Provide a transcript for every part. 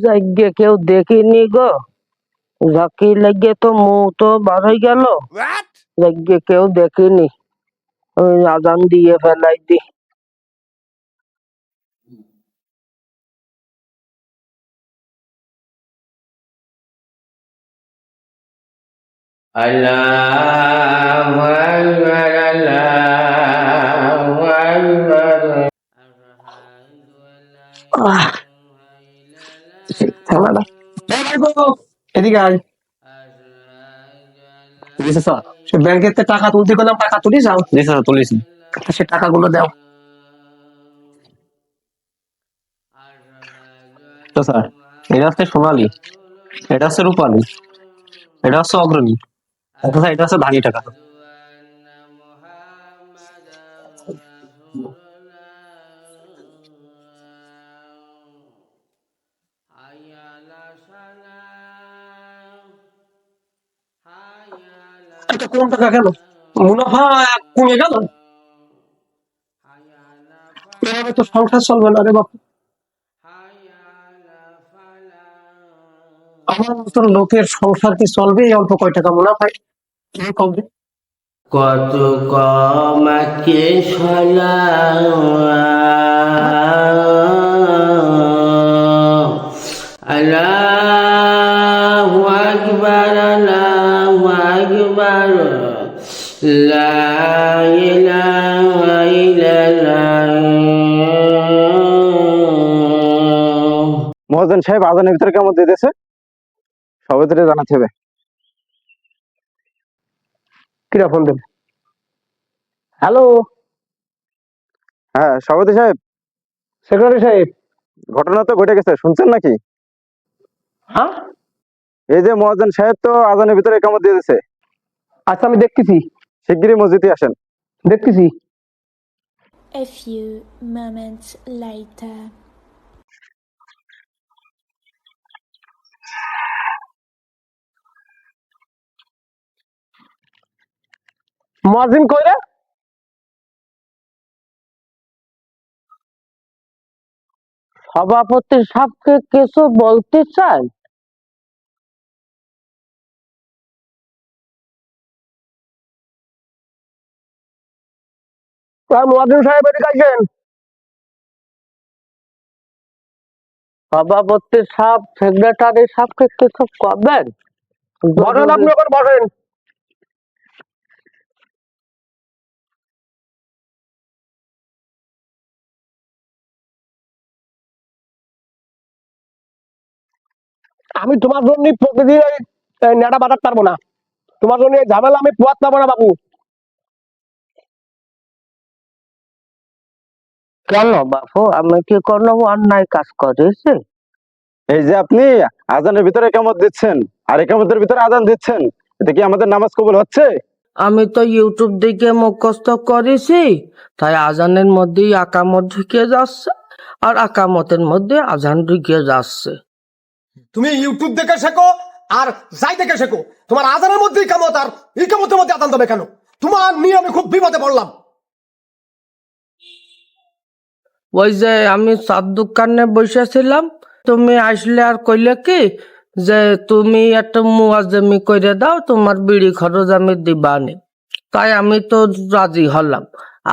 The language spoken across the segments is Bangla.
যাইগে কেউ দেখিনি গো, ঝাঁকি লাগিয়ে তো মুখ তো বার হয়ে গেল। যাইগে কেউ দেখিনি, ওই আজান দিয়ে ফেলাই দি। আল্লাহু আকবার, আল্লাহু আকবার। আহ, সেই থামাটা। এদিকে আয়। দিছে স্যার, সে ব্যাংকের থেকে টাকা তুলতে গেলাম, টাকা তুলি যাও। জি স্যার, তুলিস। সে টাকাগুলো দাও। তো স্যার, এটা হচ্ছে সোনালী, এটা হচ্ছে রূপালী, এটা হচ্ছে অগ্রণী, আচ্ছা স্যার, এটা হচ্ছে ধানি টাকা। এটা কোন টাকা গেল? মুনাফা কমে গেল। এভাবে তো সংসার চলবে না রে বাপু। আমার মতন লোকের সংসার কি চলবে এই অল্প কয় টাকা মুনাফায়? কি কমবে? কত কমাকে আল্লাহু আকবার, আল্লাহু আকবার, লা ইলাহা ইল্লাল্লাহ। মহাজন সাহেব আজানের ভিতরে কেমন দিতেছে, সবাই জানাতে হবে। কিরা ফোন দেবে? হ্যালো হ্যাঁ সভাপতি সাহেব, সেক্রেটারি সাহেব। ঘটনা তো ঘটে গেছে, শুনছেন নাকি? হ্যাঁ, এই যে মহাজন সাহেব তো আজানের ভিতরে কেমন দিয়ে দিছে। আচ্ছা আমি দেখতেছি, শিগগিরই মসজিদে আসেন। দেখতেছি। A few moments later. মুয়াজ্জিন কই রে? সভাপতি সাহেবকে কিছু বলতে চাই। মুয়াজ্জিন সাহেব এদিকে আসেন। সভাপতি সাহেব সেক্রেটারি সাহেবকে কিছু করবেন? বসেন, আপনি ওখানে বসেন। আমি তোমার জন্য প্রতিদিন এই নেড়া বাটাতে পারবো না। তোমার জন্য এই ঝামেলা আমি পোয়াতে পারবো না বাবু। কেন বাপু, আমি কি কোনো অন্যায় কাজ করেছি? এই যে আপনি আজানের ভিতরে কেমন দিচ্ছেন আর একামতের ভিতরে আজান দিচ্ছেন, এতে কি আমাদের নামাজ কবুল হচ্ছে? আমি তো ইউটিউব দেখে মুখস্থ করেছি, তাই আজানের মধ্যেই আকামত ঢুকে যাচ্ছে, আর আকামতের মধ্যে আজান ঢুকে যাচ্ছে। তুমি ইউটিউব দেখে শেখো আর যাই দেখে শেখো, তোমার আজানের মধ্যে ইকামত আর ইকামতের মধ্যে আজান দেবে কেন? তোমার নিয়ে আমি খুব বিপদে পড়লাম। ওই যে আমি চার দোকানে বসেছিলাম, তুমি আসলে আর কইলে কি যে তুমি একটা মুয়াজ্জেমি করে দাও, তোমার বিড়ি খরচ আমি দিবানি। তাই আমি তো রাজি হলাম।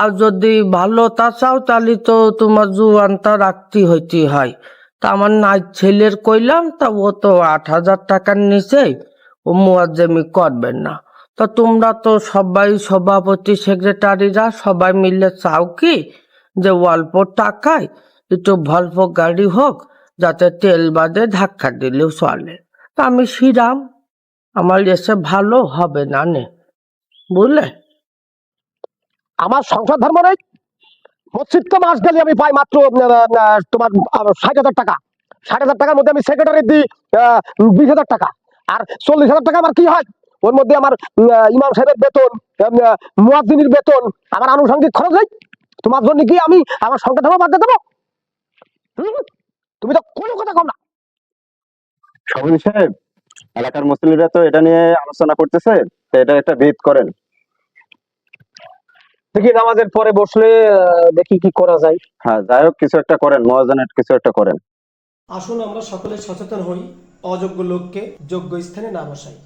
আর যদি ভালোটা চাও তাহলে তো তোমার জুয়ানটা রাখতে হইতে হয়। তা আমার নাই ছেলের কইলাম, তা ও তো 8,000 টাকার নিচে ও মুয়াজ্জেমি করবেন না। তা তোমরা তো সবাই সভাপতি সেক্রেটারিরা সবাই মিলে চাও কি যে অল্প টাকায় একটু ভল্প গাড়ি হোক, যাতে তেল বাদে ধাক্কা দিলেও চলে। তা আমি শিরাম, আমার এসে ভালো হবে না নে, বুঝলে? আমার সংসার ধর্ম নেই। মসজিদ তো মাস গেলে আমি পাই মাত্র তোমার 60,000 টাকা। 60,000 টাকার মধ্যে আমি সেক্রেটারি দিই 20,000 টাকা। আর 40,000 টাকা আমার কি হয়? ওর মধ্যে আমার ইমাম সাহেবের বেতন, মুয়াজ্জিনের বেতন, আমার আনুষঙ্গিক খরচ হয়। তোমার জন্য কি আমি আমার সংসার ধর্ম বাদ দিয়ে দেবো? তুমি তো কোনো কথা কম না। সভাপতি সাহেব, এলাকার মুসলিমরা তো এটা নিয়ে আলোচনা করতেছে, তো এটা একটা বিদ করেন। দেখি নামাজের পরে বসলে দেখি কি করা যায়। হ্যাঁ যাই হোক, কিছু একটা করেন, মহাজনের কিছু একটা করেন। আসুন আমরা সকলে সচেতন হই, অযোগ্য লোককে যোগ্য স্থানে না বসাই।